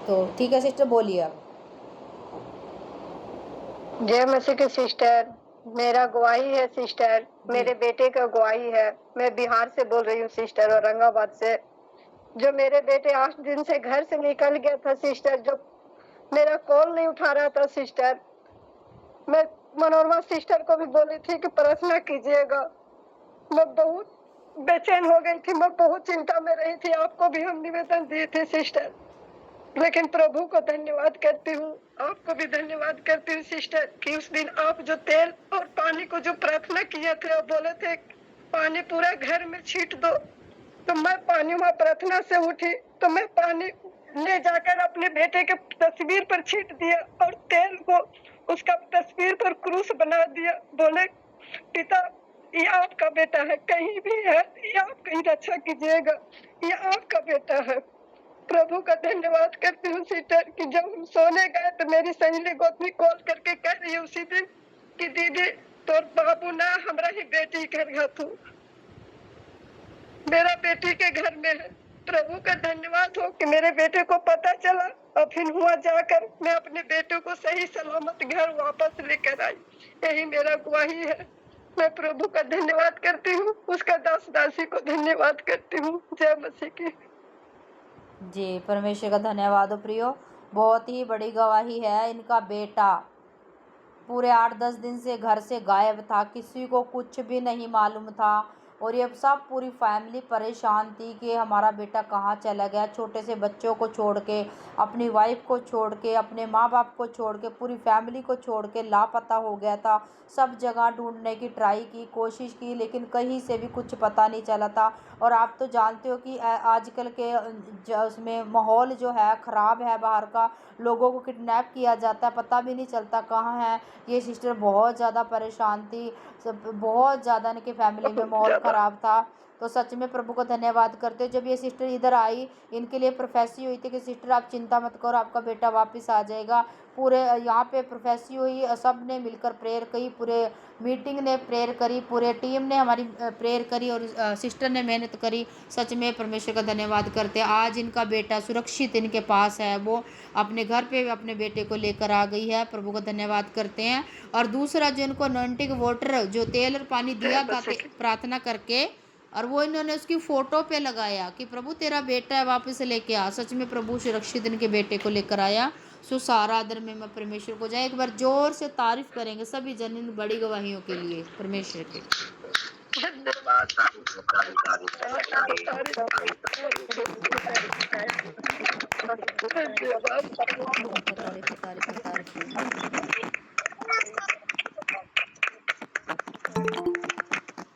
तो ठीक है सिस्टर, बोलिए आप। जय मसीह की सिस्टर, मेरा गवाही है सिस्टर, मेरे बेटे का गवाही है। मैं बिहार से बोल रही हूँ सिस्टर, औरंगाबाद से। जो मेरे बेटे 8 दिन से घर से निकल गया था सिस्टर, जो मेरा कॉल नहीं उठा रहा था सिस्टर, मैं मनोरमा सिस्टर को भी बोली थी कि प्रार्थना कीजिएगा। मैं बहुत बेचैन हो गई थी, मैं बहुत चिंता में रही थी। आपको भी हम निवेदन दिए थे सिस्टर, लेकिन प्रभु को धन्यवाद करती हूँ, आपको भी धन्यवाद करती हूँ सिस्टर कि उस दिन आप जो तेल और पानी को जो प्रार्थना किए थे और बोले थे पानी पूरा घर में छीट दो, तो मैं पानी में प्रार्थना से उठी तो मैं पानी ले जाकर अपने बेटे के तस्वीर पर छीट दिया और तेल को उसका तस्वीर पर क्रूस बना दिया। बोले पिता ये आपका बेटा है, कहीं भी है ये आप कहीं रक्षा कीजिएगा, ये आपका बेटा है। प्रभु का धन्यवाद करती हूँ सिस्टर कि जब हम सोने गए तो मेरी सहेली गोतनी कॉल करके कह रही है उसी दिन कि दीदी तोर बाबू ना हमरा ही बेटी घर गया तू, मेरा बेटी के घर में है। प्रभु का धन्यवाद हो कि मेरे बेटे को पता चला और फिर हुआ जाकर मैं अपने बेटे को सही सलामत घर वापस लेकर आई। यही मेरा गवाही है। मैं प्रभु का धन्यवाद करती हूँ, उसका दास दासी को धन्यवाद करती हूँ। जय मसीह की। जी, परमेश्वर का धन्यवाद हो प्रियो, बहुत ही बड़ी गवाही है। इनका बेटा पूरे 8-10 दिन से घर से गायब था, किसी को कुछ भी नहीं मालूम था और ये सब पूरी फैमिली परेशान थी कि हमारा बेटा कहाँ चला गया। छोटे से बच्चों को छोड़ के, अपनी वाइफ को छोड़ के, अपने माँ बाप को छोड़ के, पूरी फैमिली को छोड़ के लापता हो गया था। सब जगह ढूंढने की ट्राई की, कोशिश की, लेकिन कहीं से भी कुछ पता नहीं चला था। और आप तो जानते हो कि आजकल के उसमें माहौल जो है ख़राब है, बाहर का लोगों को किडनैप किया जाता है, पता भी नहीं चलता कहाँ है। ये सिस्टर बहुत ज़्यादा परेशान थी, सब बहुत ज़्यादा इनके फैमिली में माहौल ख़राब था। तो सच में प्रभु को धन्यवाद करते हो। जब ये सिस्टर इधर आई, इनके लिए प्रोफेसी हुई थी कि सिस्टर आप चिंता मत करो, आपका बेटा वापस आ जाएगा। पूरे यहाँ पे प्रोफेसी हुई, सब ने मिलकर प्रेयर की, पूरे मीटिंग ने प्रेयर करी, पूरे टीम ने हमारी प्रेयर करी और सिस्टर ने मेहनत करी। सच में परमेश्वर का धन्यवाद करते हैं। आज इनका बेटा सुरक्षित इनके पास है, वो अपने घर पे अपने बेटे को लेकर आ गई है। प्रभु को धन्यवाद करते हैं। और दूसरा जो इनको अनॉइंटिंग वाटर, जो तेल और पानी दिया था प्रार्थना करके, और वो इन्होंने उसकी फ़ोटो पे लगाया कि प्रभु तेरा बेटा है, वापस लेके आ। सच में प्रभु सुरक्षित इनके बेटे को लेकर आया। सो सारा आदर में मैं परमेश्वर को जाए। एक बार जोर से तारीफ करेंगे सभी जन इन बड़ी गवाहियों के लिए परमेश्वर के।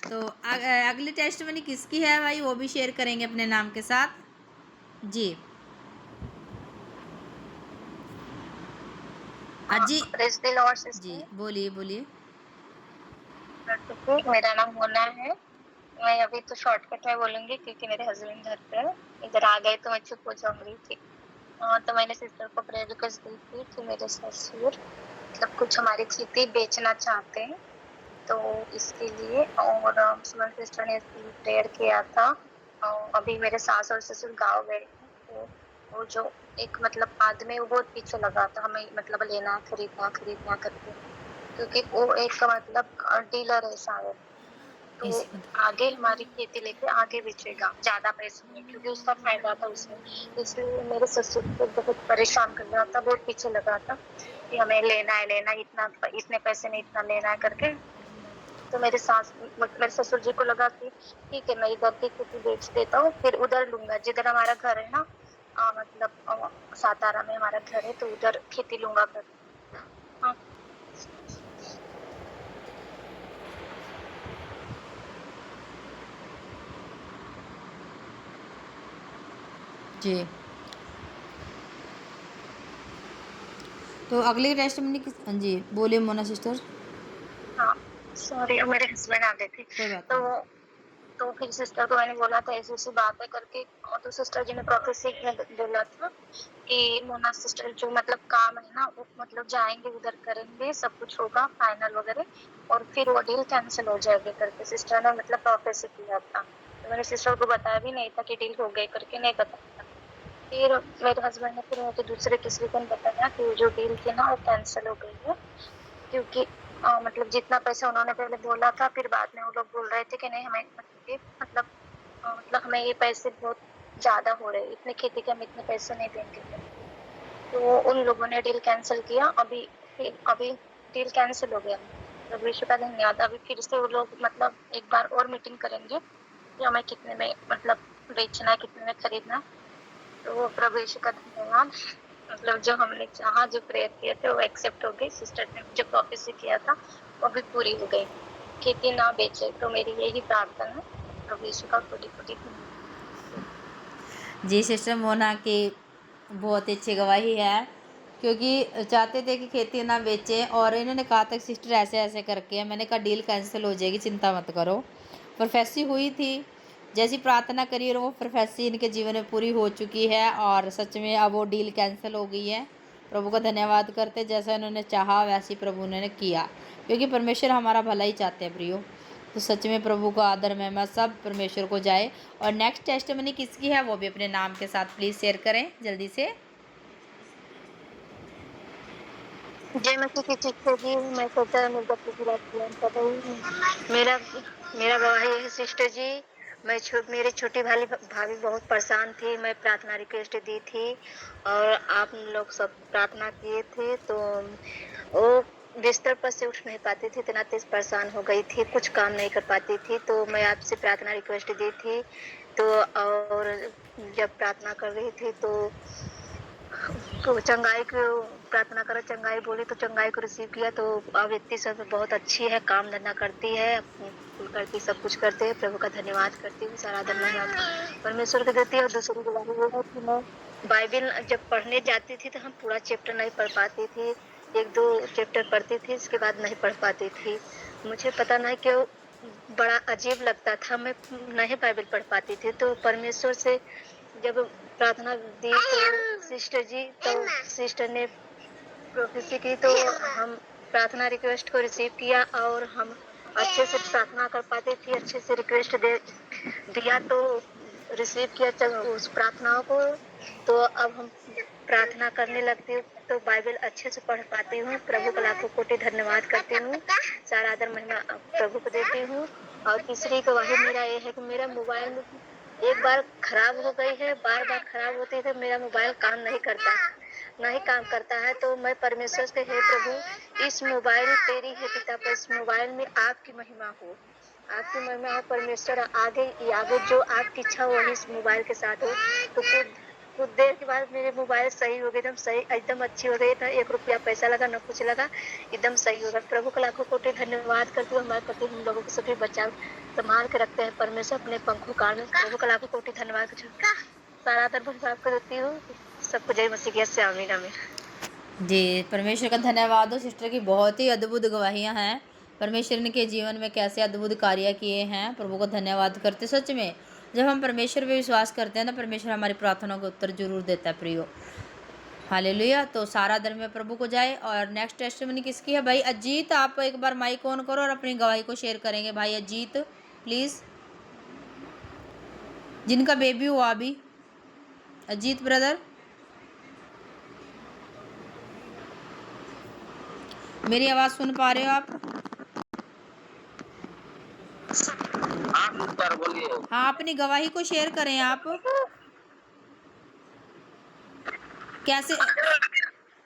तो अगली टेस्टमनी किसकी है भाई, वो भी शेयर करेंगे अपने नाम के साथ। जी जी जी, बोलिए बोलिए। मेरा नाम मोना है। मैं अभी तो शॉर्टकट में बोलूंगी क्योंकि मेरे हस्बैंड घर पे है, इधर आ गए तो मैं चुप हो जाऊंगी। ठीक। तो मैंने सिस्टर को प्रेयर रिक्वेस्ट दी थी कि मेरे ससुर मतलब कुछ हमारी खेती बेचना चाहते हैं, तो इसके लिए और सुमन सिस्टर ने इसके लिए प्रेयर किया था। अभी मेरे सास और ससुर गाँव गए थे, तो वो जो एक मतलब आदमी वो बहुत पीछे लगा था हमें मतलब लेना खरीदना करके, क्योंकि वो एक मतलब डीलर है शायद, तो आगे हमारी खेती लेके आगे बेचेगा ज्यादा पैसे में, क्योंकि उसका फायदा था उसमें। इसलिए मेरे ससुर को बहुत परेशान कर रहा था, बहुत पीछे लगा था कि हमें लेना है इतना, इतने पैसे में इतना लेना है करके। तो मेरे ससुर जी को लगा कि ठीक है मैं इधर की खेती बेच देता हूँ, फिर उधर लूंगा जिधर हमारा घर है ना, मतलब सातारा में हमारा घर है, तो उधर खेती लूंगा कर। हाँ। जी, तो अगली टेस्टमनी किस, जी बोलिए मोना सिस्टर। हाँ सॉरी, मेरे हस्बैंड आ गए थे। कोई बात तो नहीं। तो फिर सिस्टर को मैंने बोला था ऐसी ऐसी बात है करके, और तो सिस्टर जी ने प्रोफेसी में बोला था कि मोना सिस्टर जो मतलब काम है ना वो मतलब जाएंगे उधर करेंगे, सब कुछ होगा फाइनल वगैरह, और फिर वो डील कैंसिल हो जाएगी करके सिस्टर ने मतलब प्रोफेसी किया था। तो मैंने सिस्टर को बताया भी नहीं था कि डील हो गई करके, नहीं बताया था। फिर मेरे हस्बैंड ने फिर मुझे दूसरे तीसरे दिन बताया कि वो जो डील थी ना वो कैंसिल हो गई है, क्योंकि मतलब जितना पैसा उन्होंने पहले बोला था, फिर बाद में वो लोग बोल रहे थे कि नहीं हमें मतलब हमें ये पैसे बहुत ज़्यादा हो रहे हैं, इतने खेती के हम इतने पैसे नहीं देंगे। तो उन लोगों ने डील कैंसिल किया। अभी डील कैंसिल हो गया। प्रभु यीशु का धन्यवाद। अभी फिर से वो लोग मतलब एक बार और मीटिंग करेंगे कि हमें कितने में मतलब बेचना है, कितने में खरीदना है। तो वो प्रभु यीशु का धन्यवाद। मतलब जो हमने चाहा, जो प्रेयर किए थे वो एक्सेप्ट हो गई। सिस्टर ने जो प्रोफेसी किया था वो भी पूरी हो गई। खेती ना बेचे, तो मेरी यही प्रार्थना है। प्रभु यीशु का कोटि-कोटि धन्यवाद। जी सिस्टर मोना की बहुत अच्छी गवाही है, क्योंकि चाहते थे कि खेती ना बेचें और इन्होंने कहा था सिस्टर ऐसे ऐसे करके है। मैंने कहा डील कैंसिल हो जाएगी, चिंता मत करो। प्रोफेसी हुई थी, जैसी प्रार्थना करी और वो प्रोफेसी इनके जीवन में पूरी हो चुकी है और सच में अब वो डील कैंसिल हो गई है। प्रभु का धन्यवाद करते, जैसा इन्होंने चाहा वैसे ही प्रभु ने किया, क्योंकि परमेश्वर हमारा भला ही चाहते हैं प्रियो। तो सच में प्रभु का आदर महिमा सब परमेश्वर को जाए। और नेक्स्ट टेस्टिमनी किसकी है वो भी अपने नाम के साथ प्लीज़ शेयर करें जल्दी से। जय मसीह की शिक्षा जी। मैं सदा मिर्जापुर जिला से बिलोंग कर रही हूँ। मेरा मेरा गवाही है सिस्टर जी। मेरी छोटी भाभी बहुत परेशान थी। मैं प्रार्थना रिक्वेस्ट दी थी और आप लोग सब प्रार्थना किए थे, तो वो बिस्तर पर से उठ नहीं पाती थी, इतना तेज परेशान हो गई थी, कुछ काम नहीं कर पाती थी। तो मैं आपसे प्रार्थना रिक्वेस्ट दी थी, तो और जब प्रार्थना कर रही थी तो चंगाई को प्रार्थना करा, चंगाई बोली तो चंगाई को रिसीव किया। तो व्यक्ति सब बहुत अच्छी है, काम धंधा करती है, फूल करती, सब कुछ करते हैं। प्रभु का धन्यवाद करती हूँ, सारा धन्यवाद परमेश्वर को देती है। और दूसरी गवाही ये है कि मैं बाइबिल जब पढ़ने जाती थी तो हम पूरा चैप्टर नहीं पढ़ पाती थी, एक दो चैप्टर पढ़ती थी, इसके बाद नहीं पढ़ पाती थी। मुझे पता नहीं क्यों बड़ा अजीब लगता था, मैं नहीं बाइबिल पढ़ पाती थी। तो परमेश्वर से जब प्रार्थना दी तो सिस्टर ने प्रोफेसी की, तो हम प्रार्थना रिक्वेस्ट को रिसीव किया और हम अच्छे से प्रार्थना कर पाते थे, अच्छे से रिक्वेस्ट दे दिया, तो रिसीव किया उस प्रार्थनाओं को। तो अब हम प्रार्थना करने लगती हूँ तो बाइबल अच्छे से पढ़ पाती हूँ। प्रभु का लाखों कोटि धन्यवाद करती हूँ, सारा आदर महिमा प्रभु को देती हूँ। और तीसरी गवाही मेरा ये है कि मेरा मोबाइल एक बार खराब हो गई है, बार बार खराब होती है, तो मेरा मोबाइल नहीं काम करता है। तो मैं परमेश्वर से, हे प्रभु इस मोबाइल तेरी है पिता, पर इस मोबाइल में आपकी महिमा हो, आपकी महिमा हो परमेश्वर। आगे जो आपकी इच्छा हो वही इस मोबाइल के साथ हो। तो कुछ देर के बाद मेरे मोबाइल सही हो गए, एकदम सही, एकदम अच्छी हो गई था। 1 रुपया पैसा लगा न कुछ लगा, एकदम सही हो गया। प्रभु का लाखों कोटि धन्यवाद करती हूँ। हमारे पति हम लोगों को सभी बचा संभाल के रखते हैं परमेश्वर अपने पंखों काल में। प्रभु का लाखों कोटि धन्यवाद करती हूँ, सारा आदर महिमा आपको देती हूँ। सबको जय मसीह की से आमीन आमीन। जी परमेश्वर का धन्यवाद हो सिस्टर की, बहुत ही अद्भुत गवाहियाँ हैं। परमेश्वर ने के जीवन में कैसे अद्भुत कार्य किए हैं, प्रभु को धन्यवाद करते। सच में जब हम परमेश्वर पे विश्वास करते हैं ना, परमेश्वर हमारी प्रार्थनाओं का उत्तर जरूर देता है प्रियो। हालेलुया। तो सारा धर्म में प्रभु को जाए। और नेक्स्ट टेस्टिमनी किसकी है भाई अजीत, आप एक बार माइक ऑन करो और अपनी गवाही को शेयर करेंगे भाई अजीत प्लीज़, जिनका बेबी हुआ अभी। अजीत ब्रदर, मेरी आवाज़ सुन पा रहे हो आप? हाँ अपनी गवाही को शेयर करें आप। कैसे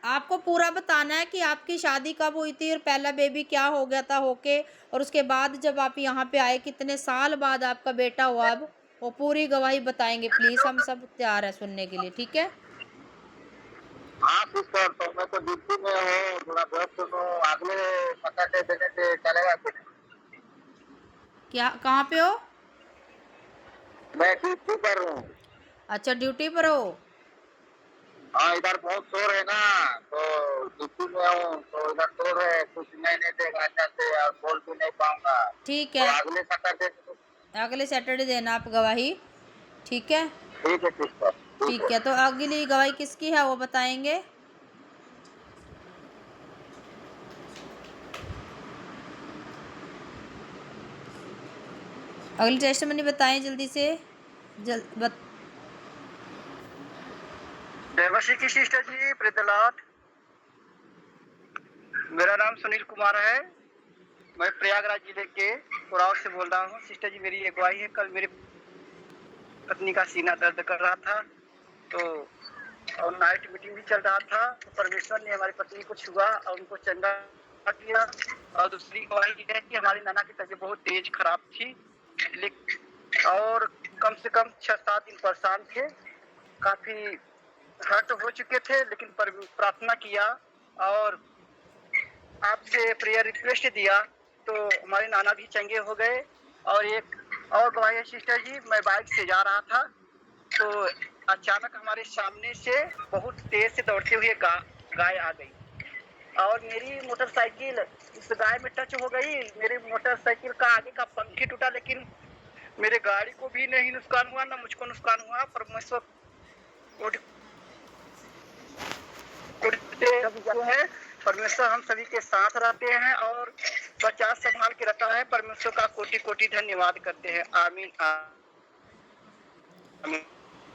आपको पूरा बताना है कि आपकी शादी कब हुई थी और पहला बेबी क्या हो गया था होके, और उसके बाद जब आप यहाँ पे आए कितने साल बाद आपका बेटा हुआ। अब वो पूरी गवाही बताएंगे प्लीज, हम सब तैयार है सुनने के लिए, ठीक है? हाँ सिस्टर, तो मैं तो ड्यूटी में हूँ, थोड़ा बहुत सुनो, अगले सैटरडे देने से चलेगा कि नहीं? क्या कहाँ पे हो? मैं ड्यूटी पर हूँ। अच्छा ड्यूटी पर हो। हाँ इधर बहुत शोर है ना, तो ड्यूटी में हूँ, तो इधर शोर है, कुछ नहीं देगा अच्छा से और बोल भी नहीं पाऊंगा। ठीक तो है, अगले सैटरडे अगले सैटरडे देना आप गवाही, ठीक है? ठीक है सिस्टर, ठीक ठीक है। है, तो अगली गवाही किसकी है वो बताएंगे। अगली टेस्टमनी बताएं जल्दी से। देवसी की सिस्टर जी, प्रेज द लॉर्ड। मेरा नाम सुनील कुमार है। मैं प्रयागराज जिले के उराव से बोल रहा हूँ। सिस्टर जी, मेरी अगुवाई है। कल मेरी पत्नी का सीना दर्द कर रहा था, तो और नाइट मीटिंग भी चल रहा था, तो परमेश्वर ने हमारी पत्नी को छुआ और उनको चंगा किया। और दूसरी गवाही है कि हमारी नाना की तबीयत बहुत तेज खराब थी, और कम से कम 6-7 दिन परेशान थे, काफी हर्ट हो चुके थे, लेकिन प्रार्थना किया और आपसे प्रेयर रिक्वेस्ट दिया, तो हमारे नाना भी चंगे हो गए। और एक और गवाही है सिस्टर जी, मैं बाइक से जा रहा था, तो अचानक हमारे सामने से बहुत तेज से दौड़ते हुए गाय आ गई और मेरी मोटरसाइकिल उस गाय में टच हो गई। मेरी मोटरसाइकिल का आगे का पंखी टूटा, लेकिन मेरे गाड़ी को भी नहीं नुकसान हुआ, ना मुझको नुकसान हुआ। परमेश्वर है, परमेश्वर हम सभी के साथ रहते हैं और बचा संभाल के रखता है। परमेश्वर का कोटि कोटि धन्यवाद करते हैं। आमीन आमीन।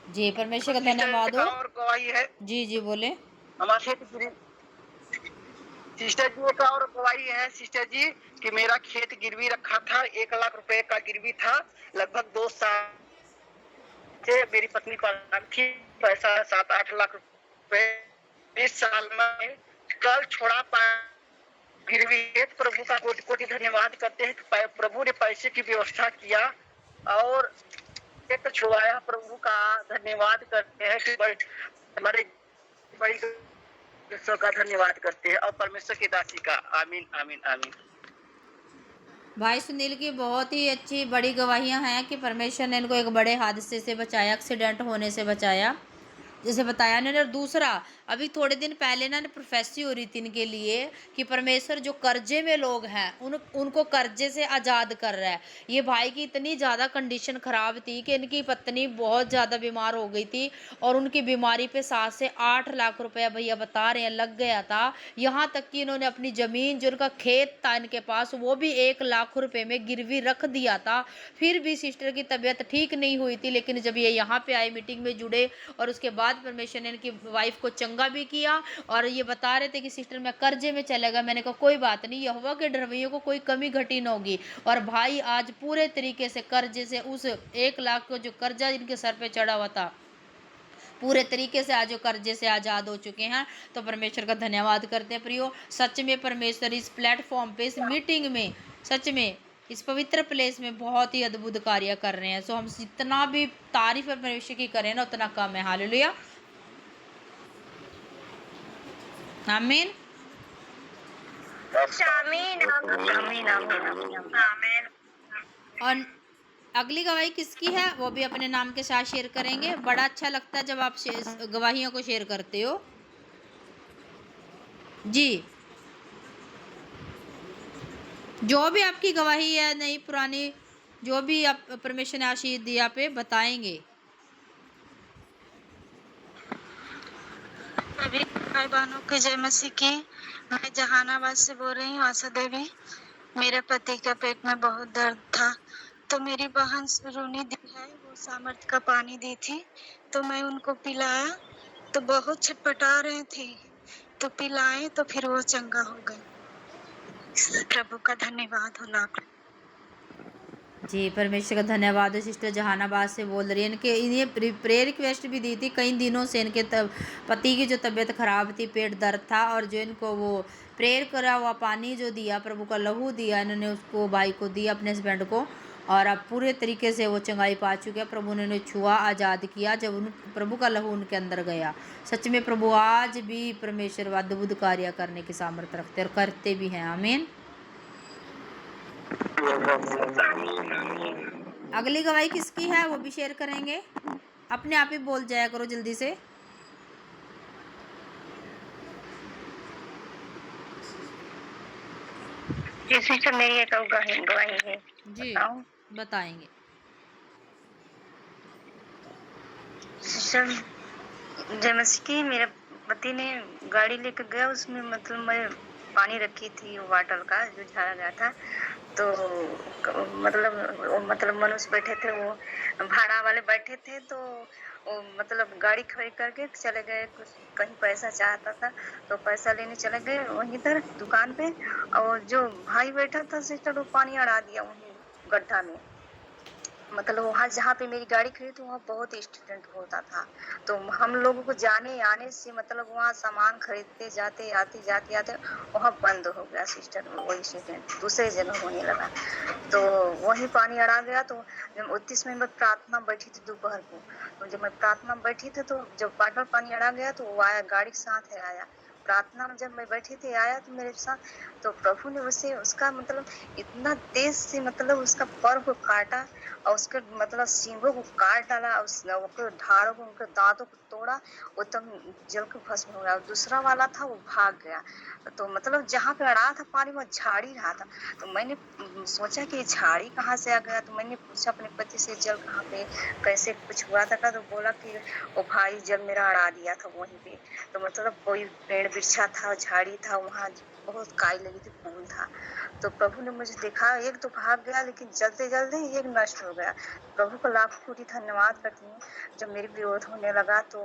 जी, परमेश्वर का धन्यवाद हो। और गवाही है, जी जी बोले। हमारे सिस्टर जी एक और गवाही है सिस्टर जी, कि मेरा खेत गिरवी रखा था, 1 लाख रुपए का गिरवी था। लगभग 2 साल से मेरी पत्नी परेशान थी, पैसा 7-8 लाख रुपए इस साल में कल छोड़ा पाया गिरवी है। प्रभु का कोटि कोटि धन्यवाद करते हैं कि प्रभु ने पैसे की व्यवस्था किया और एक छुड़ाया। प्रभु का धन्यवाद करते हैं कि हमारे बड़ी परमेश्वर का धन्यवाद करते हैं और परमेश्वर की दासी का। आमीन आमीन आमीन। भाई सुनील की बहुत ही अच्छी बड़ी गवाहियां हैं कि परमेश्वर ने इनको एक बड़े हादसे से बचाया, एक्सीडेंट होने से बचाया, जैसे बताया इन्होंने। और दूसरा, अभी थोड़े दिन पहले ना प्रोफेसी हो रही थी इनके लिए कि परमेश्वर जो कर्जे में लोग हैं उनको कर्जे से आज़ाद कर रहा है। ये भाई की इतनी ज़्यादा कंडीशन ख़राब थी कि इनकी पत्नी बहुत ज़्यादा बीमार हो गई थी और उनकी बीमारी पे 7 से 8 लाख रुपया भैया बता रहे हैं लग गया था। यहाँ तक कि इन्होंने अपनी ज़मीन, जो उनका खेत था इनके पास, वो भी 1 लाख रुपये में गिरवी रख दिया था। फिर भी सिस्टर की तबीयत ठीक नहीं हुई थी, लेकिन जब ये यहाँ पे आए, मीटिंग में जुड़े, और उसके बाद परमेश्वर ने इनकी वाइफ को चंगा भी किया। और ये बता रहे थे कि सिस्टर मैं कर्जे में चला गया। मैंने कहा कोई बात नहीं, यहोवा के डरवैयों को कोई कमी घटी न होगी। और भाई आज पूरे तरीके से कर्जे से, उस 1 लाख को जो कर्जा इनके सर पे चढ़ा हुआ था, पूरे तरीके से आज वो कर्जे से आज़ाद हो चुके हैं। तो परमेश्वर का धन्यवाद करते हैं प्रियो। सच में परमेश्वर इस प्लेटफॉर्म पे, इस मीटिंग में, सच में इस पवित्र प्लेस में बहुत ही अद्भुत कार्य कर रहे हैं। सो हम जितना भी तारीफ परमेश्वर की करें ना उतना कम है। हालेलुया, आमीन आमीन आमीन आमीन आमीन। और अगली गवाही किसकी है वो भी अपने नाम के साथ शेयर करेंगे। बड़ा अच्छा लगता है जब आप गवाहियों को शेयर करते हो। जी, जो भी आपकी गवाही है, नई पुरानी, जो भी आप परमेश्वर ने आशीष दिया पे बताएंगे। सभी भाई बहनों की जय मसीह की। मैं जहानाबाद से बोल रही हूँ, आशा देवी। मेरे पति का पेट में बहुत दर्द था, तो मेरी बहन रूनी दी है, वो सामर्थ का पानी दी थी, तो मैं उनको पिलाया, तो बहुत छटपटा रहे थे, तो पिलाए तो फिर वो चंगा हो गए। प्रभु का धन्यवाद हो लाख। जी, परमेश्वर का धन्यवाद है। सिस्टर जहानाबाद से बोल रही है। इनके इन्हें प्रेयर रिक्वेस्ट भी दी थी कई दिनों से। इनके पति की जो तबीयत ख़राब थी, पेट दर्द था, और जो इनको वो प्रेयर करा हुआ पानी जो दिया, प्रभु का लहू दिया, इन्होंने उसको भाई को दिया, अपने हस्बैंड को, और अब पूरे तरीके से वो चंगाई पा चुके हैं। प्रभु ने उन्हें छुआ, आज़ाद किया जब उन प्रभु का लहू उनके अंदर गया। सच में प्रभु आज भी परमेश्वर अद्भुत कार्य करने की सामर्थ्य रखते और करते भी हैं। आमीन। अगली गवाही किसकी है वो भी शेयर करेंगे। अपने आप ही बोल जाया करो जल्दी से। सिस्टर मेरी एक गवाही है। जी, बताएंगे। सिस्टर जय मसीह की। मेरे पति ने गाड़ी लेकर गया, उसमें मतलब मैं पानी रखी थी बॉटल का जो झाड़ा गया था, तो मतलब मनुष्य बैठे थे, वो भाड़ा वाले बैठे थे, तो वो मतलब गाड़ी खड़ी करके चले गए, कुछ कहीं पैसा चाहता था तो पैसा लेने चले गए वहीं पर दुकान पे, और जो भाई बैठा था सिस्टर वो पानी अड़ा दिया वहीं गड्ढा में। मतलब वहाँ जहाँ पे मेरी गाड़ी खड़ी थी वहाँ बहुत स्टूडेंट होता था, तो हम लोगों को जाने आने से मतलब वहाँ सामान खरीदते जाते आते वहाँ बंद हो गया सिस्टर, वो स्टूडेंट दूसरे जगह होने लगा, तो वही पानी अड़ा गया। तो जब 29 में मैं प्रार्थना बैठी थी दोपहर को, तो जब मैं प्रार्थना में बैठी थी तो जब बाटल पानी अड़ा गया तो वो आया, गाड़ी के साथ है आया, प्रार्थना में जब मैं बैठी थी आया तो मेरे साथ, तो प्रभु ने उसे उसका मतलब इतना तेज से मतलब उसका पर को काटा और उसके मतलब सींगों को काट डाला, उसके ढाड़ों को, उनके दांतों को तोड़ा, वो तब जल के भस्म हो गया। और दूसरा वाला था वो भाग गया, तो मतलब जहाँ पे अड़ा था पानी वो झाड़ी रहा था, तो मैंने सोचा कि झाड़ी कहाँ से आ गया, तो मैंने पूछा अपने पति से जल कहाँ पे कैसे कुछ हुआ था का, तो बोला कि वो भाई जल मेरा अड़ा दिया था वहीं पे, तो मतलब कोई पेड़ बिरछा था, झाड़ी था, वहाँ बहुत काई लगी थी, फूल था, तो प्रभु ने मुझे देखा, एक तो भाग गया लेकिन जल्दे जल्दे एक नष्ट हो गया। प्रभु को लाख कोटि धन्यवाद करती हूँ। जब मेरी विरोध होने लगा तो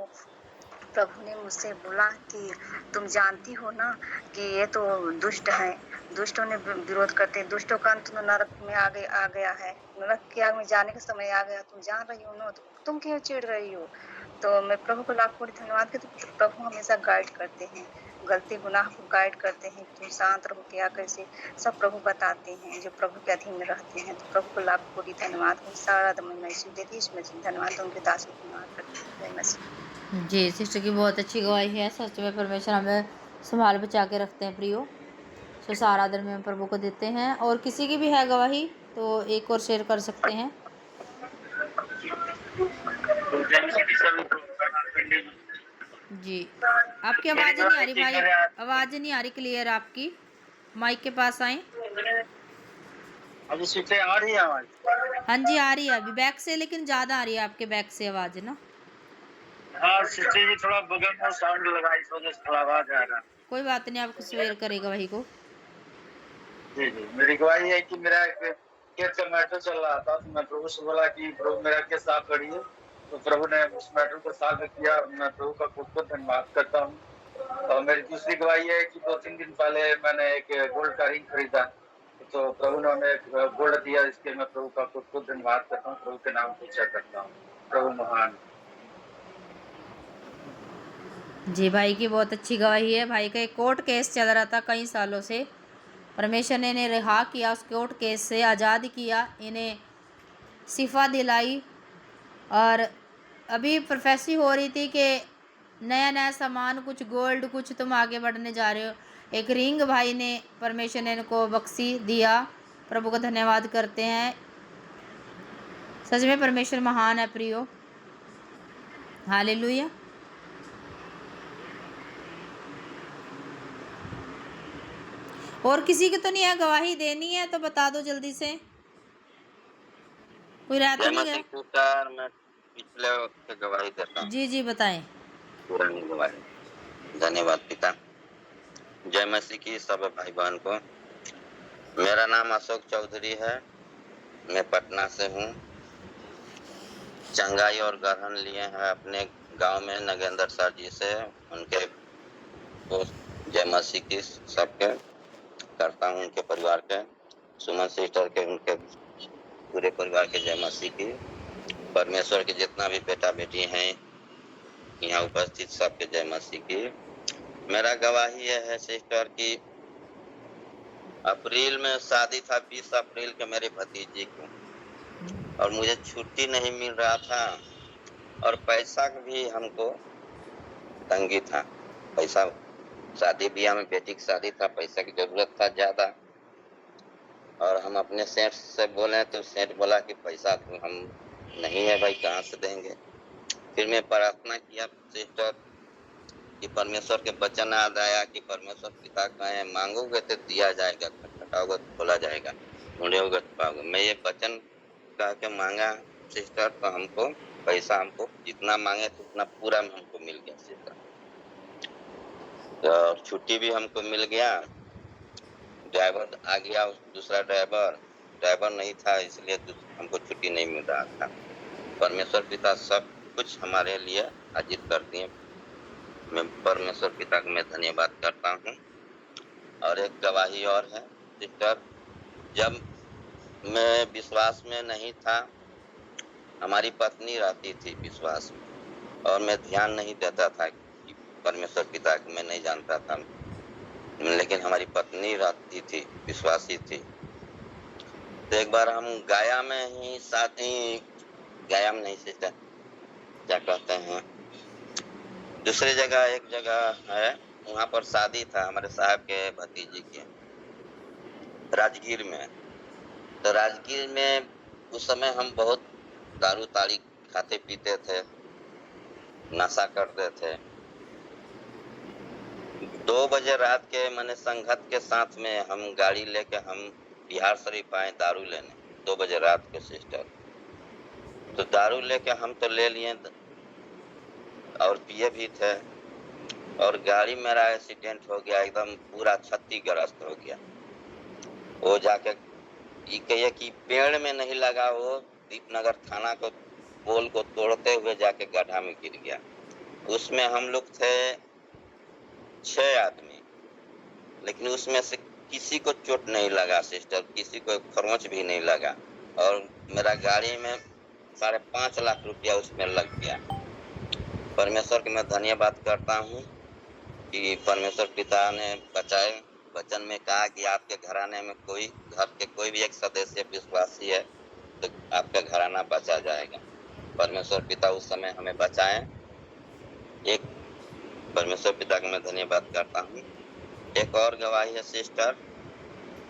प्रभु ने मुझसे बोला कि तुम जानती हो ना कि ये तो दुष्ट है, दुष्टों ने विरोध करते हैं, दुष्टों का अंत तो नरक में आ गया है, नरक की आग में जाने का समय आ गया, तुम जान रही हो ना, तो तुम क्यों चिढ़ रही हो। तो मैं प्रभु को लाख कोटि धन्यवाद करती हूँ। प्रभु हमेशा गाइड करते हैं, गलती गुनाह को गाइड करते हैं, तुम शांत रहो क्या कैसे, सब प्रभु बताते हैं जो प्रभु के अधीन में रहते हैं। तो प्रभु को लाख कोटि धन्यवाद, सारा दम मैं देती इसमें धन्यवाद, उनके दास को धन्यवाद करती हूँ। जय मसीह। जी, सिस्टर की बहुत अच्छी गवाही है। सच में परमेश्वर हमें संभाल बचा के रखते हैं प्रियो। सो सारा आदर में हम प्रभु को देते हैं। और किसी की भी है गवाही तो एक और शेयर कर सकते हैं। जी, आपकी आवाज़ नहीं आ रही भाई, आवाज़ नहीं आ रही क्लियर आपकी, माइक के पास आएँ। अभी सीटें आ रही है आवाज? हाँ जी, आ रही है अभी बैक से, लेकिन ज़्यादा आ रही है आपके बैक से आवाज़ ना। हाँ सीटें जी थोड़ा बगल में साउंड लगा, इस वजह से थोड़ा आवाज आ रहा है। कोई बात नहीं, आपको शेयर करेगा वही को। जी जी, मेरी गवाही है कि मेरा एक केस का मैटर चल रहा था, तो मैं प्रभु से बोला कि प्रभु मेरा केस साफ करिए, तो प्रभु ने उस मैटर को सॉल्व किया। मैं प्रभु का बहुत बहुत धन्यवाद करता हूँ। और मेरी दूसरी गवाही है कि 2-3 दिन पहले मैंने एक गोल्ड का रिंग खरीदा, तो प्रभु ने हमें एक गोल्ड दिया, इसके मैं प्रभु का बहुत बहुत धन्यवाद करता हूँ, प्रभु के नाम को ऊंचा करता हूँ। प्रभु महान। जी, भाई की बहुत अच्छी गवाही है। भाई का एक कोर्ट केस चल रहा था कई सालों से, परमेश्वर ने इन्हें रिहा किया, उस कोर्ट केस से आज़ाद किया, इन्हें शिफा दिलाई। और अभी प्रोफेसी हो रही थी कि नया नया सामान, कुछ गोल्ड, कुछ तुम आगे बढ़ने जा रहे हो। एक रिंग भाई ने, परमेश्वर ने इनको बख्शी दिया। प्रभु को धन्यवाद करते हैं। सच में परमेश्वर महान है प्रियो। हालेलुया। और किसी की तो नहीं है गवाही देनी है तो बता दो जल्दी से, कोई रह तो नहीं गया। मैं पिछले वक्त गवाही देता हूँ। जी जी बताएं। पुरानी गवाही। धन्यवाद पिता। जय मसीह की सब भाई बहन को। मेरा नाम अशोक चौधरी है, मैं पटना से हूँ। चंगाई और ग्रहण लिए हैं अपने गांव में नगेंद्र सर जी से, उनके को जय मसीह की सबके करता हूँ, उनके परिवार के, सुमन सिस्टर के, उनके पूरे परिवार के जय मसीह की। परमेश्वर के जितना भी बेटा बेटी हैं यहाँ उपस्थित सबके जय मसीह की। मेरा गवाही यह है सिस्टर की अप्रैल में शादी था, 20 अप्रैल के मेरे भतीजे की, और मुझे छुट्टी नहीं मिल रहा था और पैसा भी हमको तंगी था। पैसा, शादी ब्याह में बेटी की शादी था, पैसा की जरूरत था ज्यादा, और हम अपने सेठ से बोले तो सेठ बोला कि पैसा तो हम नहीं है भाई, कहाँ से देंगे। फिर मैं प्रार्थना किया सिस्टर कि परमेश्वर के वचन याद आया कि परमेश्वर पिता कहे मांगोगे तो दिया जाएगा, खटखटाओगे तो खोला जाएगा, ढूंढोगे तो पाओगे। मैं ये वचन कह के मांगा सिस्टर, तो हमको पैसा, हमको जितना मांगे तो उतना पूरा में हमको मिल गया सिस्टर। तो छुट्टी भी हमको मिल गया ड्राइवर आ गया, दूसरा ड्राइवर नहीं था, इसलिए हमको छुट्टी नहीं मिल रहा था। परमेश्वर पिता सब कुछ हमारे लिए हाजिर कर दिए। मैं परमेश्वर पिता को मैं धन्यवाद करता हूँ। और एक गवाही और है सिस्टर, जब मैं विश्वास में नहीं था, हमारी पत्नी रहती थी विश्वास में, और मैं ध्यान नहीं देता था कि परमेश्वर पिता को मैं नहीं जानता था, लेकिन हमारी पत्नी रहती थी, विश्वासी थी। तो एक बार हम गया में ही साथ ही, गया में नहीं सिस्टर, क्या कहते हैं, दूसरी जगह एक जगह है, वहां पर शादी था हमारे साहब के भतीजी के, राजगीर में। तो राजगीर में उस समय हम बहुत दारू ताड़ी खाते पीते थे, नशा करते थे। 2 बजे रात के मैंने संगत के साथ में हम गाड़ी लेके हम बिहार शरीफ आए दारू लेने, 2 बजे रात के सिस्टर। तो दारू लेके हम तो ले लिए और पिए भी थे, और गाड़ी मेरा एक्सीडेंट हो गया, एकदम पूरा क्षतिग्रस्त हो गया। वो जाके ये कहिए कि पेड़ में नहीं लगा, वो दीपनगर थाना को पोल को तोड़ते हुए जाके गड्ढा में गिर गया। उसमें हम लोग थे 6 आदमी, लेकिन उसमें से किसी को चोट नहीं लगा सिस्टर, किसी को खरोंच भी नहीं लगा। और मेरा गाड़ी में 5.5 लाख रुपया उसमें लग गया। परमेश्वर के मैं धन्यवाद करता हूँ कि परमेश्वर पिता ने बचाए। वचन में कहा कि आपके घराने में घर के कोई भी एक सदस्य विश्वासी है तो आपका घराना बचा जाएगा। परमेश्वर पिता उस समय हमें बचाए। एक परमेश्वर पिता का मैं धन्यवाद करता हूँ। एक और गवाही है सिस्टर,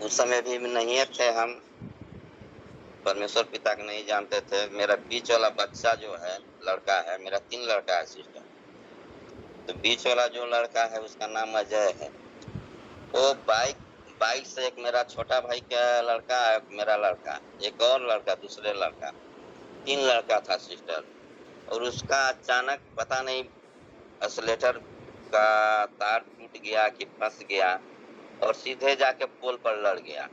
उस समय भी नहीं थे हम, परमेश्वर पिता को नहीं जानते थे। मेरा बीच वाला बच्चा जो है, लड़का है, मेरा 3 लड़का है सिस्टर। तो बीच वाला जो लड़का है उसका नाम अजय है। वो बाइक से, एक मेरा छोटा भाई का लड़का है, मेरा लड़का, एक और लड़का, दूसरे लड़का, 3 लड़का था सिस्टर। और उसका अचानक पता नहीं एक्सीलेटर का तार टूट गया कि फंस गया और सीधे जाके पोल पर लड़ गया।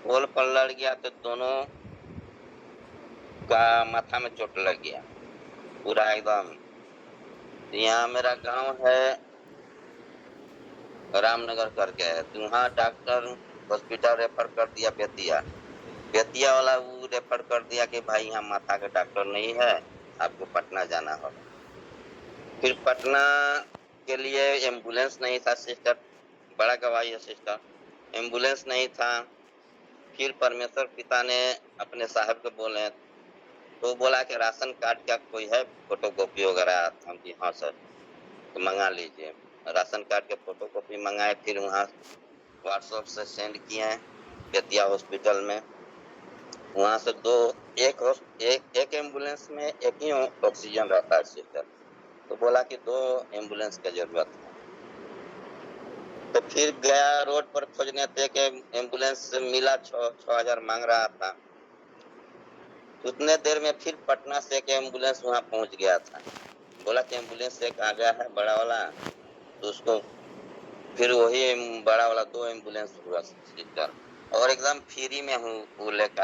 पोल पर लड़ गया तो दोनों का माथा में चोट लग गया पूरा एकदम। यहाँ मेरा गांव है रामनगर करके है, तो वहाँ डॉक्टर हॉस्पिटल रेफर कर दिया बेतिया वाला, वो रेफर कर दिया कि भाई यहाँ माथा का डॉक्टर नहीं है, आपको पटना जाना होगा। फिर पटना के लिए एम्बुलेंस नहीं था सिस्टर, बड़ा गवाही है सिस्टर, एम्बुलेंस नहीं था। फिर परमेश्वर पिता ने अपने साहब को बोले, तो बोला कि राशन कार्ड का कोई है फोटोकॉपी वगैरह? हम कि हाँ सर, तो मंगा लीजिए। राशन कार्ड के फोटोकॉपी मंगाए, फिर वहाँ व्हाट्सएप से सेंड किए बेतिया हॉस्पिटल में। वहाँ से एक एम्बुलेंस में एक ही ऑक्सीजन रहता है सिस्टर, तो बोला कि 2 एम्बुलेंस की जरूरत है। तो फिर गया रोड पर खोजने, थे कि एम्बुलेंस मिला, 6,000 मांग रहा था। उतने देर में फिर पटना से एक एम्बुलेंस वहाँ पहुँच गया था। बोला कि एम्बुलेंस एक आ गया है बड़ा वाला, तो उसको फिर वही बड़ा वाला 2 एम्बुलेंस हुआ सिस्टर, और एकदम फ्री में हूँ वो लेकर